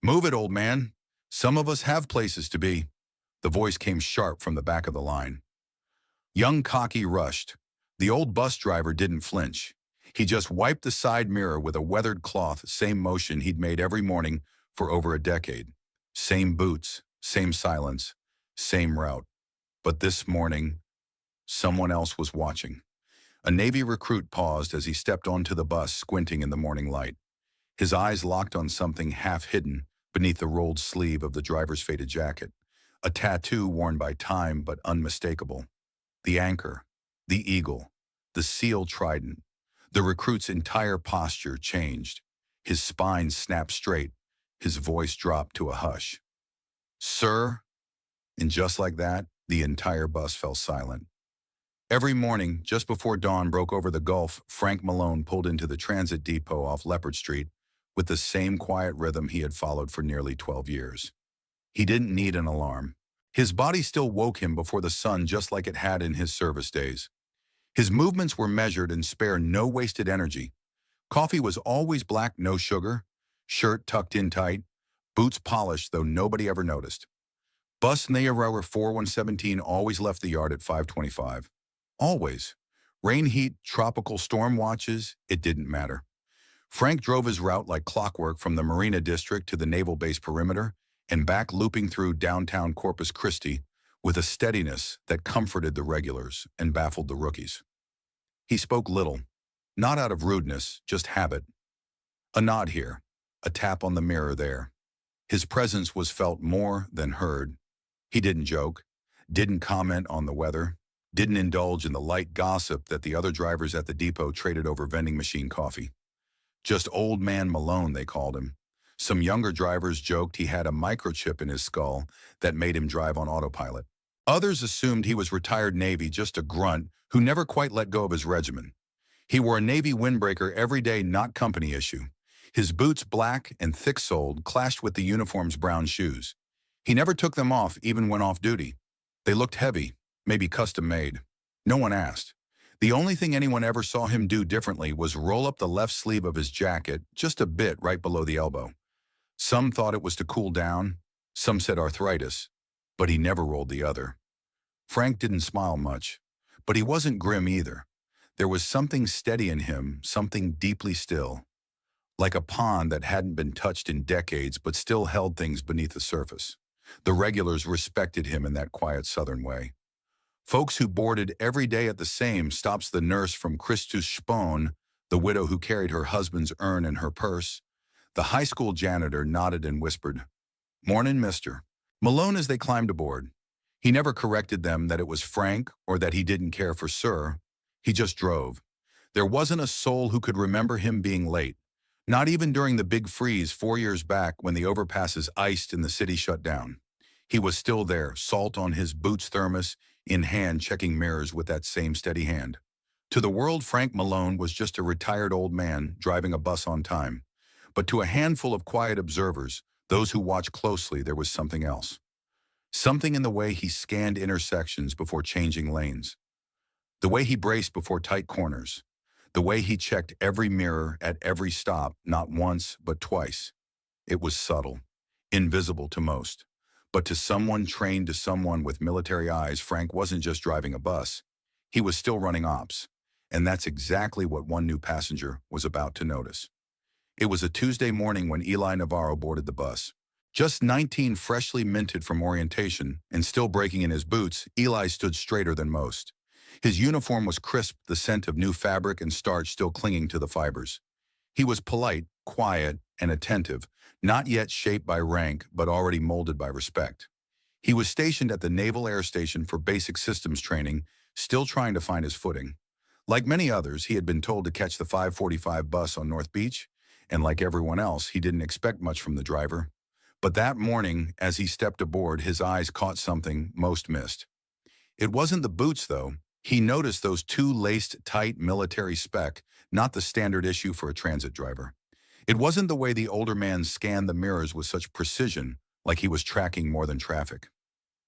Move it, old man. Some of us have places to be. The voice came sharp from the back of the line. Young Cocky rushed. The old bus driver didn't flinch. He just wiped the side mirror with a weathered cloth, same motion he'd made every morning for over a decade. Same boots, same silence, same route. But this morning, someone else was watching. A Navy recruit paused as he stepped onto the bus, squinting in the morning light. His eyes locked on something half hidden beneath the rolled sleeve of the driver's faded jacket. A tattoo worn by time but unmistakable. The anchor, the eagle, the seal trident. The recruit's entire posture changed. His spine snapped straight. His voice dropped to a hush. "Sir?" And just like that, the entire bus fell silent. Every morning, just before dawn broke over the Gulf, Frank Malone pulled into the transit depot off Leopard Street with the same quiet rhythm he had followed for nearly 12 years. He didn't need an alarm. His body still woke him before the sun, just like it had in his service days. His movements were measured and spare no wasted energy. Coffee was always black, no sugar, shirt tucked in tight, boots polished though nobody ever noticed. Bus Nayarower 4117 always left the yard at 5:25. Always. Rain, heat, tropical storm watches, it didn't matter. Frank drove his route like clockwork from the Marina District to the Naval Base perimeter and back, looping through downtown Corpus Christi with a steadiness that comforted the regulars and baffled the rookies. He spoke little, not out of rudeness, just habit. A nod here, a tap on the mirror there. His presence was felt more than heard. He didn't joke, didn't comment on the weather, didn't indulge in the light gossip that the other drivers at the depot traded over vending machine coffee. Just Old Man Malone, they called him. Some younger drivers joked he had a microchip in his skull that made him drive on autopilot. Others assumed he was retired Navy, just a grunt who never quite let go of his regimen. He wore a Navy windbreaker every day, not company issue. His boots, black and thick-soled, clashed with the uniform's brown shoes. He never took them off, even when off duty. They looked heavy, maybe custom-made. No one asked. The only thing anyone ever saw him do differently was roll up the left sleeve of his jacket just a bit right below the elbow. Some thought it was to cool down, some said arthritis, but he never rolled the other. Frank didn't smile much, but he wasn't grim either. There was something steady in him, something deeply still, like a pond that hadn't been touched in decades but still held things beneath the surface. The regulars respected him in that quiet Southern way. Folks who boarded every day at the same stops, the nurse from Christus Spohn, the widow who carried her husband's urn in her purse. The high school janitor nodded and whispered, "Mornin', mister." Malone, as they climbed aboard. He never corrected them that it was Frank or that he didn't care for Sir. He just drove. There wasn't a soul who could remember him being late, not even during the big freeze 4 years back when the overpasses iced and the city shut down. He was still there, salt on his boots, thermos in hand, checking mirrors with that same steady hand. To the world, Frank Malone was just a retired old man driving a bus on time. But to a handful of quiet observers, those who watched closely, there was something else. Something in the way he scanned intersections before changing lanes. The way he braced before tight corners. The way he checked every mirror at every stop, not once, but twice. It was subtle, invisible to most. But to someone trained, to someone with military eyes, Frank wasn't just driving a bus. He was still running ops. And that's exactly what one new passenger was about to notice. It was a Tuesday morning when Eli Navarro boarded the bus. Just 19, freshly minted from orientation, and still breaking in his boots, Eli stood straighter than most. His uniform was crisp, the scent of new fabric and starch still clinging to the fibers. He was polite, quiet, and attentive, not yet shaped by rank, but already molded by respect. He was stationed at the Naval Air Station for basic systems training, still trying to find his footing. Like many others, he had been told to catch the 5:45 bus on North Beach, and like everyone else, he didn't expect much from the driver. But that morning, as he stepped aboard, his eyes caught something most missed. It wasn't the boots, though. He noticed those two laced, tight military spec, not the standard issue for a transit driver. It wasn't the way the older man scanned the mirrors with such precision, like he was tracking more than traffic.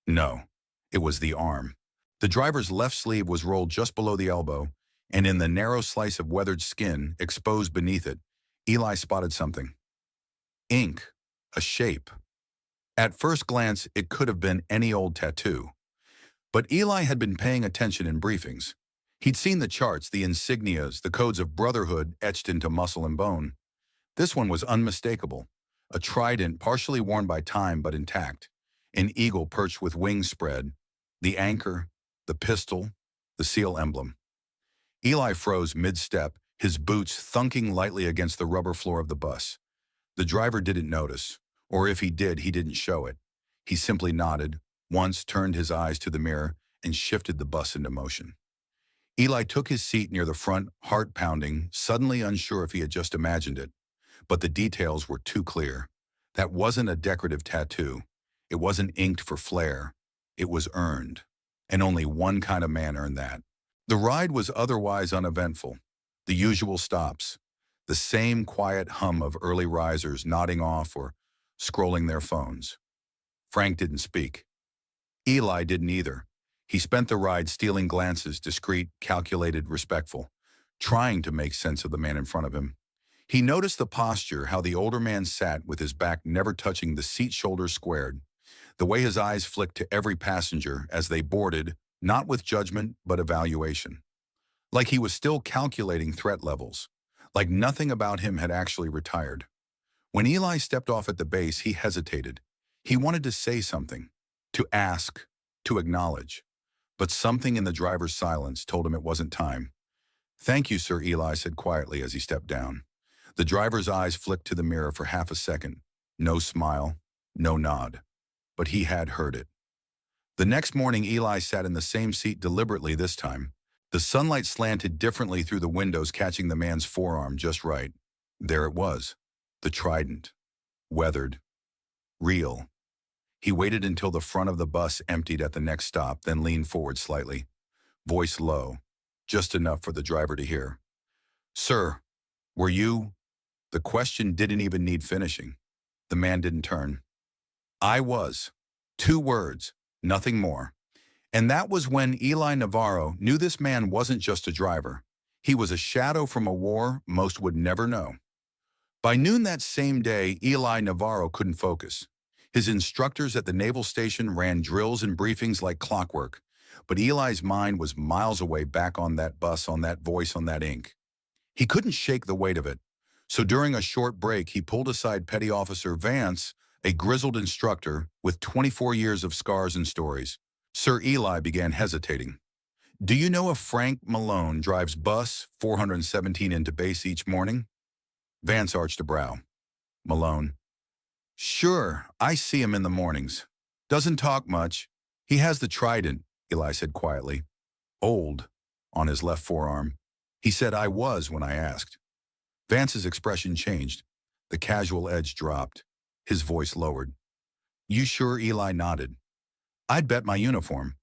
No, it was the arm. The driver's left sleeve was rolled just below the elbow, and in the narrow slice of weathered skin exposed beneath it, Eli spotted something. Ink. a shape. At first glance, it could have been any old tattoo. But Eli had been paying attention in briefings. He'd seen the charts, the insignias, the codes of brotherhood etched into muscle and bone. This one was unmistakable. A trident partially worn by time but intact. An eagle perched with wings spread. The anchor, the pistol, the seal emblem. Eli froze mid-step, his boots thunking lightly against the rubber floor of the bus. The driver didn't notice, or if he did, he didn't show it. He simply nodded, once turned his eyes to the mirror, and shifted the bus into motion. Eli took his seat near the front, heart pounding, suddenly unsure if he had just imagined it. But the details were too clear. That wasn't a decorative tattoo. It wasn't inked for flair. It was earned. And only one kind of man earned that. The ride was otherwise uneventful. The usual stops. The same quiet hum of early risers nodding off or scrolling their phones. Frank didn't speak. Eli didn't either. He spent the ride stealing glances, discreet, calculated, respectful, trying to make sense of the man in front of him. He noticed the posture, how the older man sat with his back never touching the seat shoulders squared, the way his eyes flicked to every passenger as they boarded, not with judgment, but evaluation. Like he was still calculating threat levels, like nothing about him had actually retired. When Eli stepped off at the base, he hesitated. He wanted to say something, to ask, to acknowledge. But something in the driver's silence told him it wasn't time. "Thank you, sir," Eli said quietly as he stepped down. The driver's eyes flicked to the mirror for half a second. No smile, no nod. But he had heard it. The next morning, Eli sat in the same seat deliberately this time. The sunlight slanted differently through the windows, catching the man's forearm just right. There it was, the trident. Weathered. Real. He waited until the front of the bus emptied at the next stop, then leaned forward slightly. Voice low, just enough for the driver to hear. "Sir, were you—" The question didn't even need finishing. The man didn't turn. "I was." 2 words, nothing more. And that was when Eli Navarro knew this man wasn't just a driver. He was a shadow from a war most would never know. By noon that same day, Eli Navarro couldn't focus. His instructors at the naval station ran drills and briefings like clockwork, but Eli's mind was miles away, back on that bus, on that voice, on that ink. He couldn't shake the weight of it. So during a short break, he pulled aside Petty Officer Vance, a grizzled instructor with 24 years of scars and stories. Sir, Eli began hesitating. "Do you know if Frank Malone drives bus 417 into base each morning?" Vance arched a brow. Malone. "Sure, I see him in the mornings. Doesn't talk much. He has the trident," Eli said quietly. "Old," on his left forearm. "He said I was when I asked." Vance's expression changed. The casual edge dropped. His voice lowered. "You sure?" Eli nodded. "I'd bet my uniform."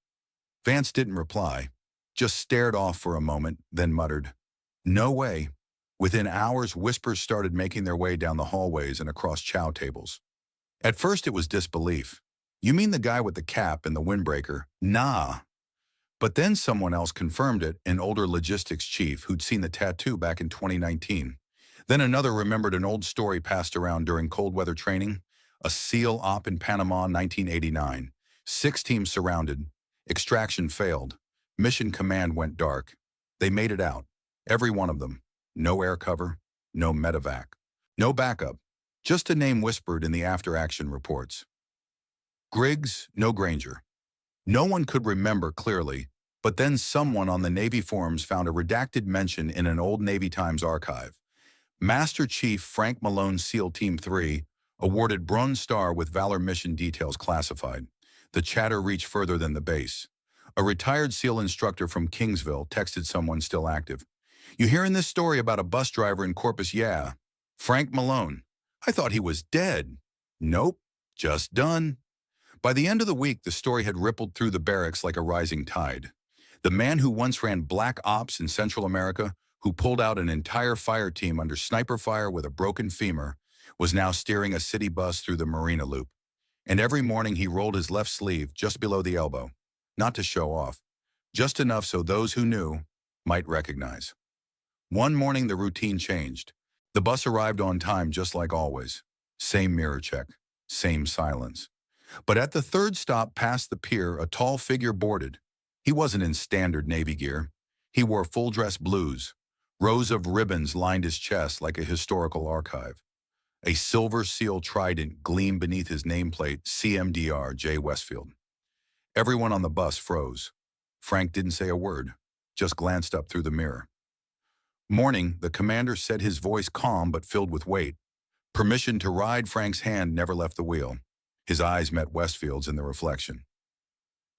Vance didn't reply, just stared off for a moment, then muttered, "No way." Within hours, whispers started making their way down the hallways and across chow tables. At first, it was disbelief. "You mean the guy with the cap and the windbreaker?" "Nah." But then someone else confirmed it, an older logistics chief who'd seen the tattoo back in 2019. Then another remembered an old story passed around during cold weather training, a SEAL op in Panama, 1989. 6 teams surrounded. Extraction failed. Mission command went dark. They made it out. Every one of them. No air cover, no medevac, no backup. Just a name whispered in the after-action reports. Griggs, no Granger. No one could remember clearly, but then someone on the Navy forums found a redacted mention in an old Navy Times archive. Master Chief Frank Malone, SEAL Team 3, awarded Bronze Star with Valor mission details classified. The chatter reached further than the base. A retired SEAL instructor from Kingsville texted someone still active. "You hearing this story about a bus driver in Corpus?" "Yeah." "Frank Malone." "I thought he was dead." "Nope, just done." By the end of the week, the story had rippled through the barracks like a rising tide. The man who once ran black ops in Central America, who pulled out an entire fire team under sniper fire with a broken femur, was now steering a city bus through the Marina Loop. And every morning he rolled his left sleeve just below the elbow, not to show off, just enough so those who knew might recognize. One morning the routine changed. The bus arrived on time just like always. Same mirror check. Same silence. But at the third stop past the pier, a tall figure boarded. He wasn't in standard Navy gear. He wore full-dress blues. Rows of ribbons lined his chest like a historical archive. A silver seal trident gleamed beneath his nameplate, CMDR J. Westfield. Everyone on the bus froze. Frank didn't say a word, just glanced up through the mirror. Morning, the commander said, his voice calm but filled with weight. Permission to ride. Frank's hand never left the wheel. His eyes met Westfield's in the reflection.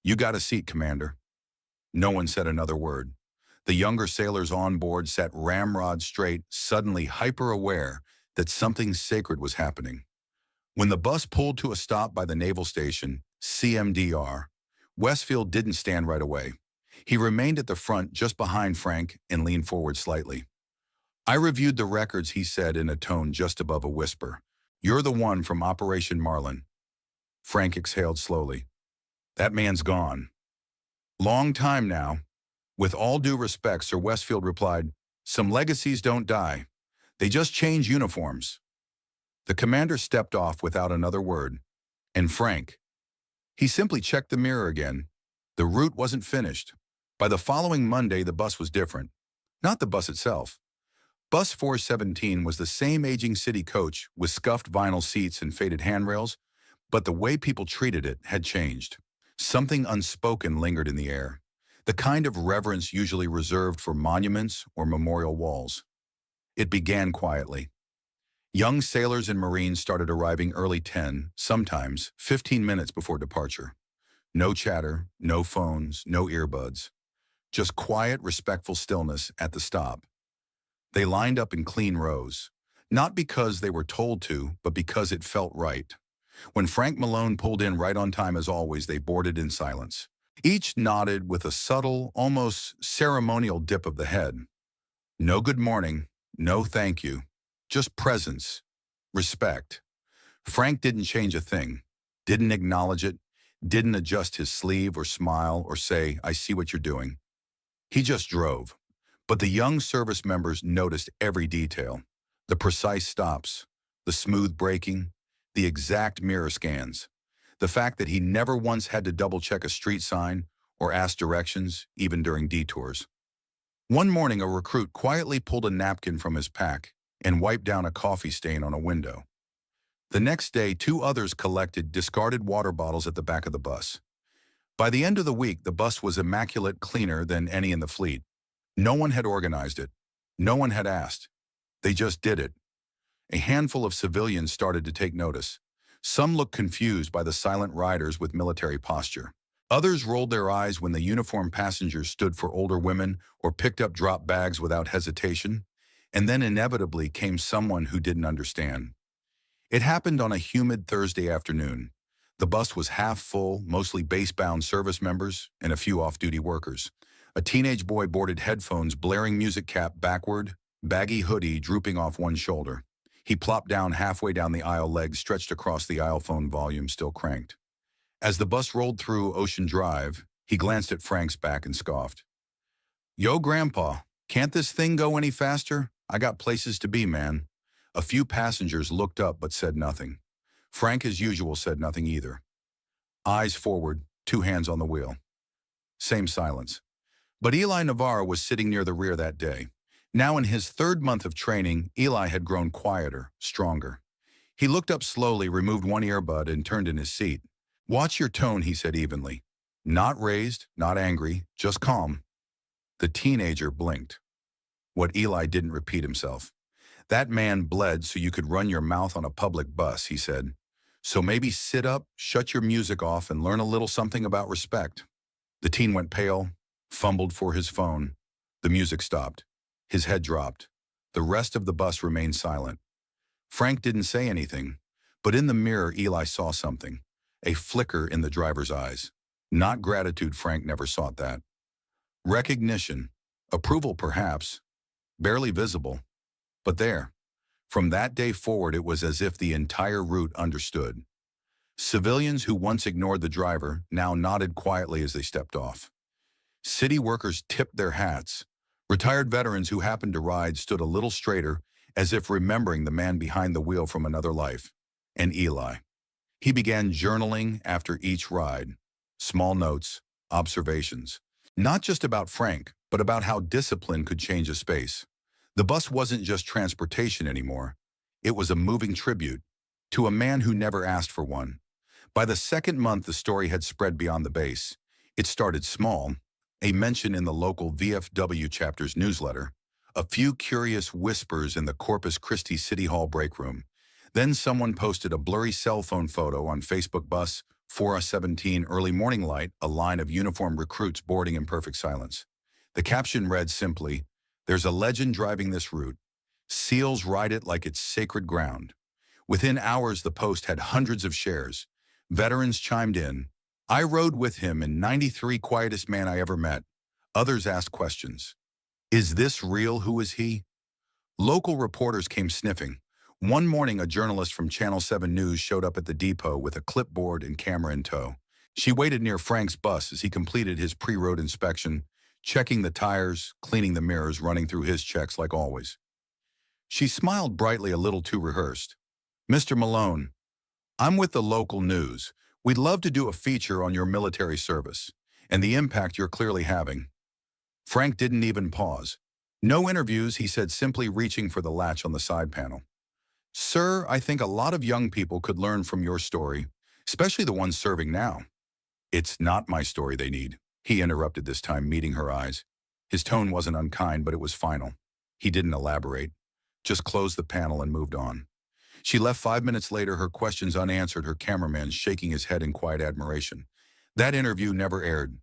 You got a seat, Commander. No one said another word. The younger sailors on board sat ramrod straight, suddenly hyper-aware that something sacred was happening. When the bus pulled to a stop by the naval station, CMDR, Westfield didn't stand right away. He remained at the front just behind Frank and leaned forward slightly. I reviewed the records, he said in a tone just above a whisper. You're the one from Operation Marlin. Frank exhaled slowly. That man's gone. Long time now. With all due respect, Sir Westfield replied, some legacies don't die. They just change uniforms. The commander stepped off without another word. And Frank, he simply checked the mirror again. The route wasn't finished. By the following Monday, the bus was different. Not the bus itself. Bus 417 was the same aging city coach with scuffed vinyl seats and faded handrails, but the way people treated it had changed. Something unspoken lingered in the air, the kind of reverence usually reserved for monuments or memorial walls. It began quietly. Young sailors and Marines started arriving early 10, sometimes 15 minutes before departure. No chatter, no phones, no earbuds. Just quiet, respectful stillness at the stop. They lined up in clean rows, not because they were told to, but because it felt right. When Frank Malone pulled in right on time as always, they boarded in silence. Each nodded with a subtle, almost ceremonial dip of the head. No good morning, no thank you, just presence, respect. Frank didn't change a thing, didn't acknowledge it, didn't adjust his sleeve or smile or say, I see what you're doing. He just drove. But the young service members noticed every detail. The precise stops, the smooth braking, the exact mirror scans. The fact that he never once had to double-check a street sign or ask directions, even during detours. One morning, a recruit quietly pulled a napkin from his pack and wiped down a coffee stain on a window. The next day, 2 others collected discarded water bottles at the back of the bus. By the end of the week, the bus was immaculate, cleaner than any in the fleet. No one had organized it. No one had asked. They just did it. A handful of civilians started to take notice. Some looked confused by the silent riders with military posture. Others rolled their eyes when the uniformed passengers stood for older women or picked up drop bags without hesitation. And then inevitably came someone who didn't understand. It happened on a humid Thursday afternoon. The bus was half full, mostly base-bound service members and a few off-duty workers. A teenage boy boarded headphones, blaring music cap backward, baggy hoodie drooping off one shoulder. He plopped down halfway down the aisle, legs stretched across the aisle, phone volume still cranked. As the bus rolled through Ocean Drive, he glanced at Frank's back and scoffed. Yo, Grandpa, can't this thing go any faster? I got places to be, man. A few passengers looked up but said nothing. Frank, as usual, said nothing either. Eyes forward, 2 hands on the wheel. Same silence. But Eli Navarro was sitting near the rear that day. Now in his 3rd month of training, Eli had grown quieter, stronger. He looked up slowly, removed one earbud, and turned in his seat. Watch your tone, he said evenly. Not raised, not angry, just calm. The teenager blinked. What Eli didn't repeat himself. That man bled so you could run your mouth on a public bus, he said. So maybe sit up, shut your music off, and learn a little something about respect. The teen went pale, fumbled for his phone. The music stopped. His head dropped. The rest of the bus remained silent. Frank didn't say anything, but in the mirror Eli saw something. A flicker in the driver's eyes. Not gratitude, Frank never sought that. Recognition. Approval, perhaps. Barely visible. But there. From that day forward, it was as if the entire route understood. Civilians who once ignored the driver now nodded quietly as they stepped off. City workers tipped their hats. Retired veterans who happened to ride stood a little straighter, as if remembering the man behind the wheel from another life. And Eli. He began journaling after each ride. Small notes, observations. Not just about Frank, but about how discipline could change a space. The bus wasn't just transportation anymore. It was a moving tribute to a man who never asked for one. By the second month, the story had spread beyond the base. It started small, a mention in the local VFW chapter's newsletter, a few curious whispers in the Corpus Christi City Hall break room. Then someone posted a blurry cell phone photo on Facebook. Bus 417 early morning light, a line of uniformed recruits boarding in perfect silence. The caption read simply, "There's a legend driving this route. SEALs ride it like it's sacred ground." Within hours, the post had hundreds of shares. Veterans chimed in. "I rode with him in 93, quietest man I ever met." Others asked questions. "Is this real? Who is he?" Local reporters came sniffing. One morning, a journalist from Channel 7 News showed up at the depot with a clipboard and camera in tow. She waited near Frank's bus as he completed his pre-road inspection, checking the tires, cleaning the mirrors, running through his checks like always. She smiled brightly, a little too rehearsed. "Mr. Malone, I'm with the local news. We'd love to do a feature on your military service and the impact you're clearly having." Frank didn't even pause. "No interviews," he said, simply reaching for the latch on the side panel. "Sir, I think a lot of young people could learn from your story, especially the ones serving now." "It's not my story they need," he interrupted, this time meeting her eyes. His tone wasn't unkind, but it was final. He didn't elaborate, just closed the panel and moved on. She left 5 minutes later, her questions unanswered, her cameraman shaking his head in quiet admiration. That interview never aired,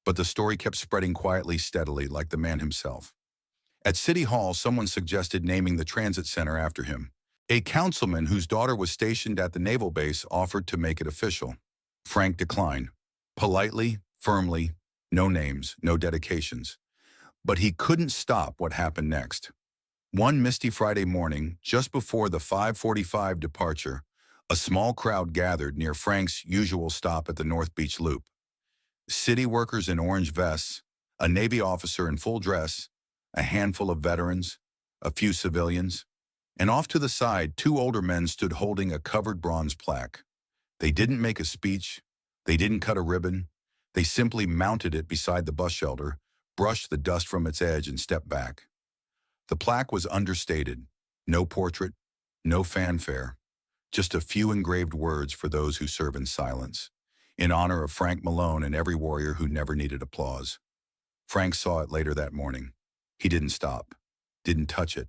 but the story kept spreading quietly, steadily, like the man himself. At City Hall, someone suggested naming the transit center after him. A councilman whose daughter was stationed at the naval base offered to make it official. Frank declined. Politely, firmly, no names, no dedications. But he couldn't stop what happened next. One misty Friday morning, just before the 5:45 departure, a small crowd gathered near Frank's usual stop at the North Beach Loop. City workers in orange vests, a Navy officer in full dress, a handful of veterans, a few civilians, and off to the side, two older men stood holding a covered bronze plaque. They didn't make a speech. They didn't cut a ribbon. They simply mounted it beside the bus shelter, brushed the dust from its edge, and stepped back. The plaque was understated. No portrait, no fanfare, just a few engraved words for those who serve in silence, in honor of Frank Malone and every warrior who never needed applause. Frank saw it later that morning. He didn't stop, didn't touch it,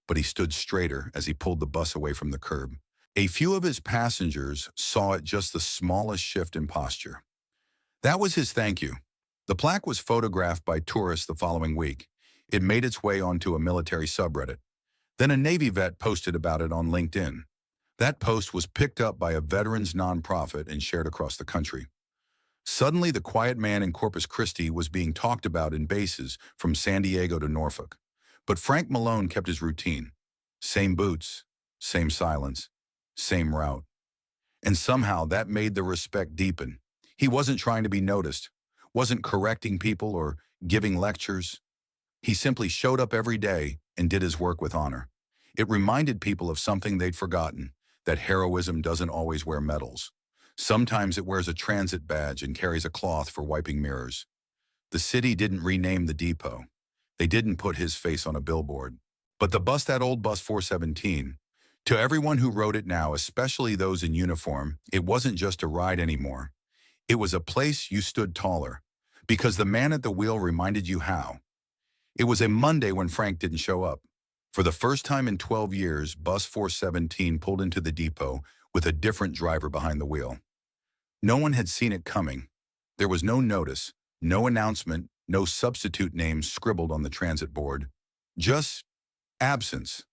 but he stood straighter as he pulled the bus away from the curb. A few of his passengers saw it, just the smallest shift in posture. That was his thank you. The plaque was photographed by tourists the following week. It made its way onto a military subreddit. Then a Navy vet posted about it on LinkedIn. That post was picked up by a veterans nonprofit and shared across the country. Suddenly, the quiet man in Corpus Christi was being talked about in bases from San Diego to Norfolk. But Frank Malone kept his routine. Same boots, same silence, same route. And somehow that made the respect deepen. He wasn't trying to be noticed, wasn't correcting people or giving lectures. He simply showed up every day and did his work with honor. It reminded people of something they'd forgotten, that heroism doesn't always wear medals. Sometimes it wears a transit badge and carries a cloth for wiping mirrors. The city didn't rename the depot. They didn't put his face on a billboard. But the bus, that old bus 417, to everyone who rode it now, especially those in uniform, it wasn't just a ride anymore. It was a place you stood taller, because the man at the wheel reminded you how. It was a Monday when Frank didn't show up. For the first time in 12 years, bus 417 pulled into the depot with a different driver behind the wheel. No one had seen it coming. There was no notice, no announcement, no substitute names scribbled on the transit board. Just absence.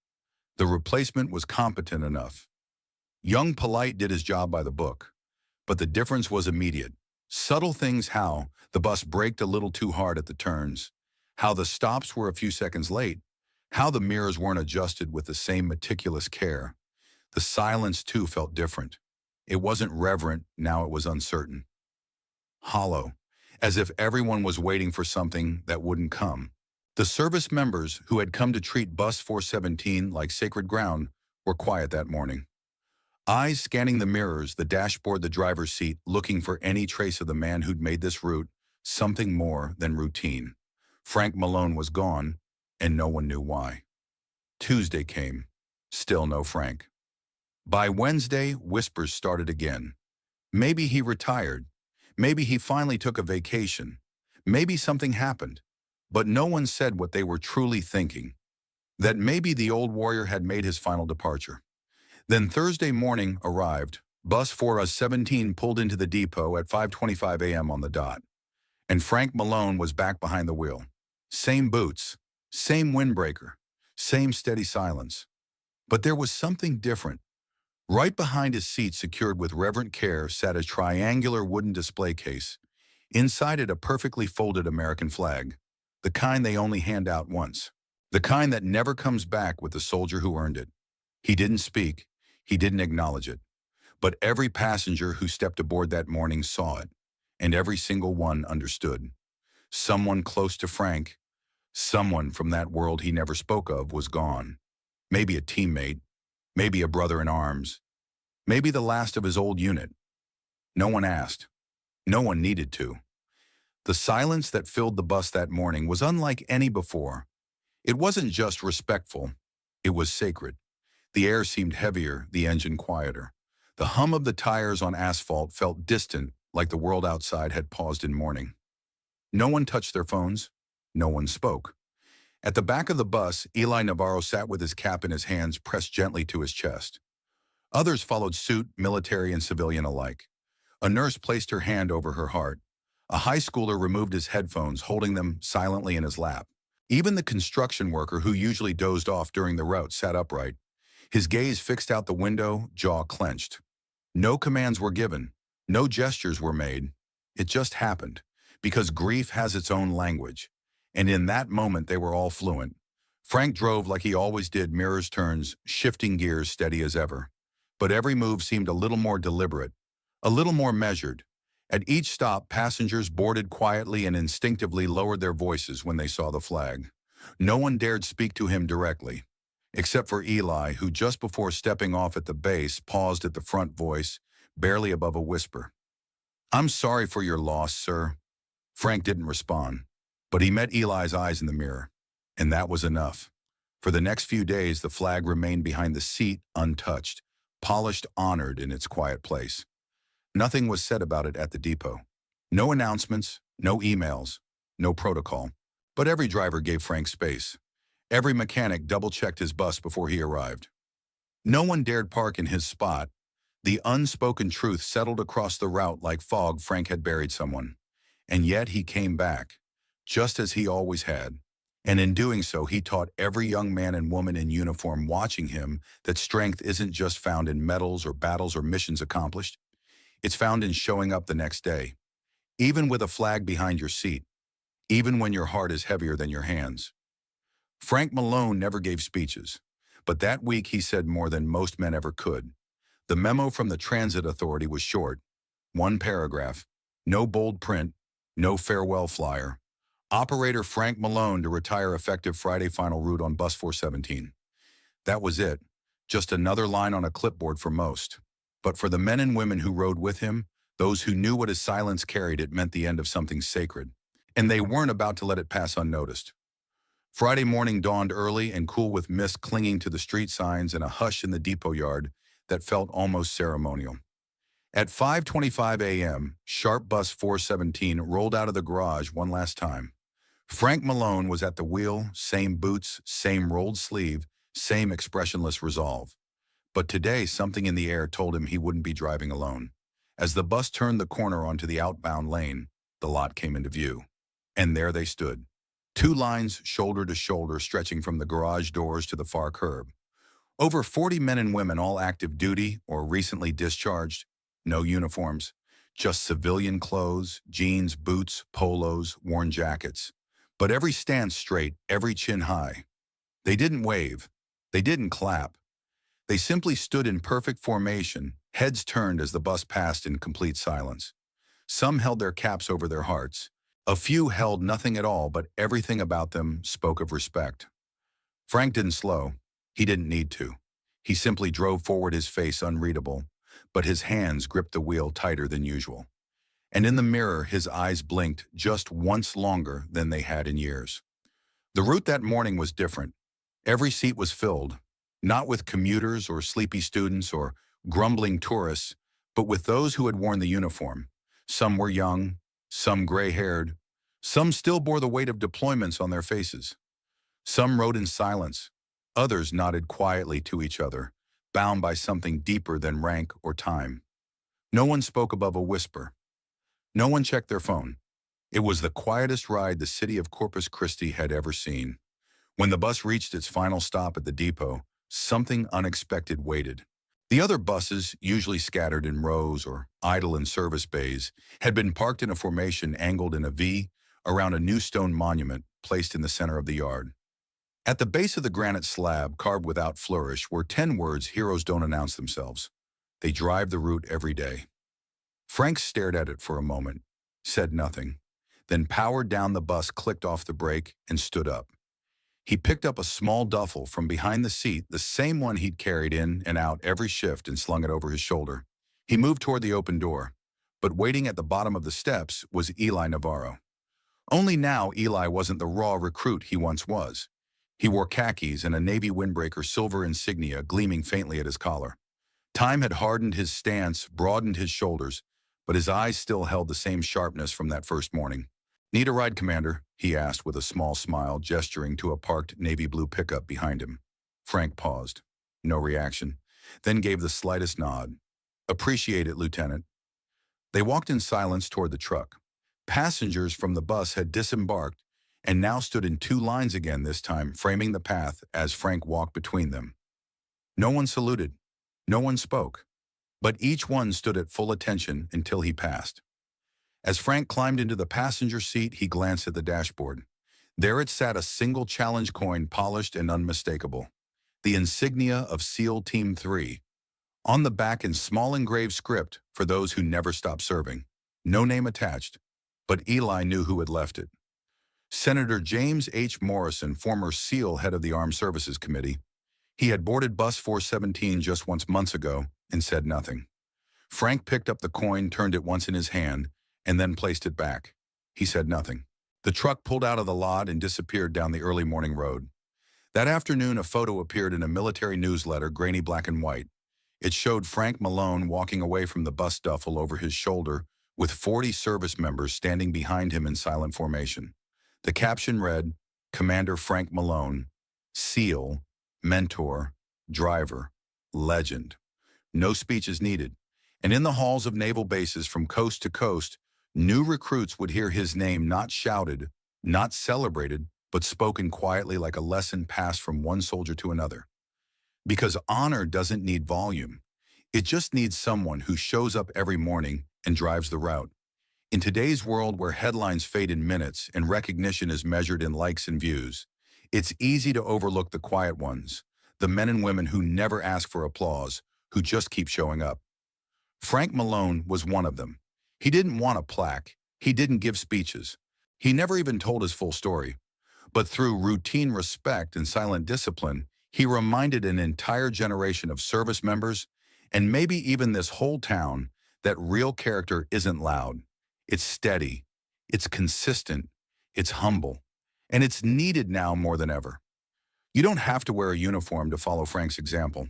The replacement was competent enough. Young Polite did his job by the book. But the difference was immediate. Subtle things: how the bus braked a little too hard at the turns, how the stops were a few seconds late, how the mirrors weren't adjusted with the same meticulous care. The silence, too, felt different. It wasn't reverent, now it was uncertain. Hollow, as if everyone was waiting for something that wouldn't come. The service members, who had come to treat bus 417 like sacred ground, were quiet that morning. Eyes scanning the mirrors, the dashboard, the driver's seat, looking for any trace of the man who'd made this route something more than routine. Frank Malone was gone, and no one knew why. Tuesday came. Still no Frank. By Wednesday, whispers started again. Maybe he retired. Maybe he finally took a vacation. Maybe something happened. But no one said what they were truly thinking. That maybe the old warrior had made his final departure. Then Thursday morning arrived. Bus 417 pulled into the depot at 5:25 a.m. on the dot. And Frank Malone was back behind the wheel. Same boots, same windbreaker, same steady silence. But there was something different. Right behind his seat, secured with reverent care, sat a triangular wooden display case. Inside it, a perfectly folded American flag, the kind they only hand out once, the kind that never comes back with the soldier who earned it. He didn't speak, he didn't acknowledge it. But every passenger who stepped aboard that morning saw it, and every single one understood. Someone close to Frank, someone from that world he never spoke of, was gone. Maybe a teammate, maybe a brother in arms, maybe the last of his old unit. No one asked. No one needed to. The silence that filled the bus that morning was unlike any before. It wasn't just respectful, it was sacred. The air seemed heavier, the engine quieter. The hum of the tires on asphalt felt distant, like the world outside had paused in mourning. No one touched their phones. No one spoke. At the back of the bus, Eli Navarro sat with his cap in his hands pressed gently to his chest. Others followed suit, military and civilian alike. A nurse placed her hand over her heart. A high schooler removed his headphones, holding them silently in his lap. Even the construction worker, who usually dozed off during the route, sat upright. His gaze fixed out the window, jaw clenched. No commands were given. No gestures were made. It just happened, because grief has its own language. And in that moment, they were all fluent. Frank drove like he always did, mirrors turns, shifting gears steady as ever. But every move seemed a little more deliberate, a little more measured. At each stop, passengers boarded quietly and instinctively lowered their voices when they saw the flag. No one dared speak to him directly, except for Eli, who just before stepping off at the base paused at the front, voice barely above a whisper. "I'm sorry for your loss, sir." Frank didn't respond, but he met Eli's eyes in the mirror, and that was enough. For the next few days, the flag remained behind the seat, untouched, polished, honored in its quiet place. Nothing was said about it at the depot. No announcements, no emails, no protocol. But every driver gave Frank space. Every mechanic double-checked his bus before he arrived. No one dared park in his spot. The unspoken truth settled across the route like fog. Frank had buried someone. And yet he came back, just as he always had. And in doing so, he taught every young man and woman in uniform watching him that strength isn't just found in medals or battles or missions accomplished. It's found in showing up the next day, even with a flag behind your seat, even when your heart is heavier than your hands. Frank Malone never gave speeches, but that week he said more than most men ever could. The memo from the Transit Authority was short, one paragraph, no bold print, no farewell flyer. Operator Frank Malone to retire effective Friday, final route on bus 417. That was it, just another line on a clipboard for most. But for the men and women who rode with him, those who knew what his silence carried, it meant the end of something sacred. And they weren't about to let it pass unnoticed. Friday morning dawned early and cool, with mist clinging to the street signs and a hush in the depot yard that felt almost ceremonial. At 5:25 a.m., sharp bus 417 rolled out of the garage one last time. Frank Malone was at the wheel, same boots, same rolled sleeve, same expressionless resolve. But today, something in the air told him he wouldn't be driving alone. As the bus turned the corner onto the outbound lane, the lot came into view. And there they stood. Two lines shoulder to shoulder, stretching from the garage doors to the far curb. Over 40 men and women, all active duty or recently discharged. No uniforms, just civilian clothes, jeans, boots, polos, worn jackets. But every stance straight, every chin high. They didn't wave. They didn't clap. They simply stood in perfect formation, heads turned as the bus passed in complete silence. Some held their caps over their hearts. A few held nothing at all, but everything about them spoke of respect. Frank didn't slow. He didn't need to. He simply drove forward, his face unreadable, but his hands gripped the wheel tighter than usual. And in the mirror, his eyes blinked just once longer than they had in years. The route that morning was different. Every seat was filled, not with commuters or sleepy students or grumbling tourists, but with those who had worn the uniform. Some were young, some gray-haired, some still bore the weight of deployments on their faces. Some rode in silence, others nodded quietly to each other, bound by something deeper than rank or time. No one spoke above a whisper. No one checked their phone. It was the quietest ride the city of Corpus Christi had ever seen. When the bus reached its final stop at the depot, something unexpected waited. The other buses, usually scattered in rows or idle in service bays, had been parked in a formation angled in a V around a new stone monument placed in the center of the yard. At the base of the granite slab, carved without flourish, were 10 words heroes don't announce themselves. They drive the route every day. Frank stared at it for a moment, said nothing, then powered down the bus, clicked off the brake, and stood up. He picked up a small duffel from behind the seat, the same one he'd carried in and out every shift, and slung it over his shoulder. He moved toward the open door, but waiting at the bottom of the steps was Eli Navarro. Only now Eli wasn't the raw recruit he once was. He wore khakis and a Navy windbreaker silver insignia gleaming faintly at his collar. Time had hardened his stance, broadened his shoulders, but his eyes still held the same sharpness from that first morning. "Need a ride, Commander?" he asked with a small smile, gesturing to a parked navy blue pickup behind him. Frank paused. No reaction, then gave the slightest nod. "Appreciate it, Lieutenant." They walked in silence toward the truck. Passengers from the bus had disembarked and now stood in two lines again, this time framing the path as Frank walked between them. No one saluted. No one spoke. But each one stood at full attention until he passed. As Frank climbed into the passenger seat, he glanced at the dashboard. There it sat, a single challenge coin, polished and unmistakable. The insignia of SEAL Team 3. On the back in small engraved script for those who never stop serving. No name attached, but Eli knew who had left it. Senator James H. Morrison, former SEAL head of the Armed Services Committee. He had boarded bus 417 just months ago and said nothing. Frank picked up the coin, turned it once in his hand, and then placed it back. He said nothing. The truck pulled out of the lot and disappeared down the early morning road. That afternoon, a photo appeared in a military newsletter, grainy black and white. It showed Frank Malone walking away from the bus duffel over his shoulder with 40 service members standing behind him in silent formation. The caption read, "Commander Frank Malone, SEAL, mentor, driver, legend." No speeches needed. And in the halls of naval bases from coast to coast, new recruits would hear his name not shouted, not celebrated, but spoken quietly like a lesson passed from one soldier to another. Because honor doesn't need volume. It just needs someone who shows up every morning and drives the route. In today's world where headlines fade in minutes and recognition is measured in likes and views, it's easy to overlook the quiet ones, the men and women who never ask for applause, who just keep showing up. Frank Malone was one of them. He didn't want a plaque. He didn't give speeches. He never even told his full story. But through routine respect and silent discipline, he reminded an entire generation of service members, and maybe even this whole town, that real character isn't loud. It's steady. It's consistent. It's humble. And it's needed now more than ever. You don't have to wear a uniform to follow Frank's example.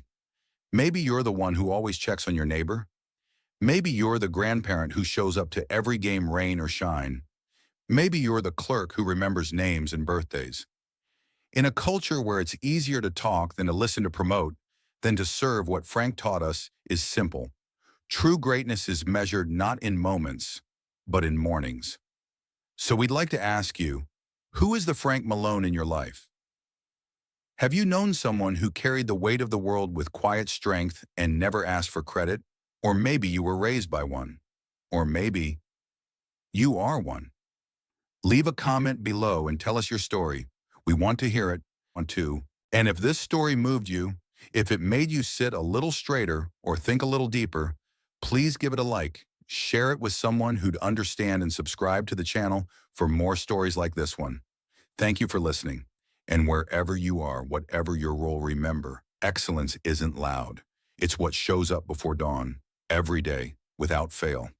Maybe you're the one who always checks on your neighbor. Maybe you're the grandparent who shows up to every game, rain or shine. Maybe you're the clerk who remembers names and birthdays. In a culture where it's easier to talk than to listen to promote, than to serve, what Frank taught us is simple. True greatness is measured not in moments, but in mornings. So we'd like to ask you, who is the Frank Malone in your life? Have you known someone who carried the weight of the world with quiet strength and never asked for credit? Or maybe you were raised by one. Or maybe you are one. Leave a comment below and tell us your story. We want to hear it. And if this story moved you, if it made you sit a little straighter or think a little deeper, please give it a like, share it with someone who'd understand, and subscribe to the channel for more stories like this one. Thank you for listening. And wherever you are, whatever your role, remember, Excellence isn't loud. It's what shows up before dawn, every day, without fail.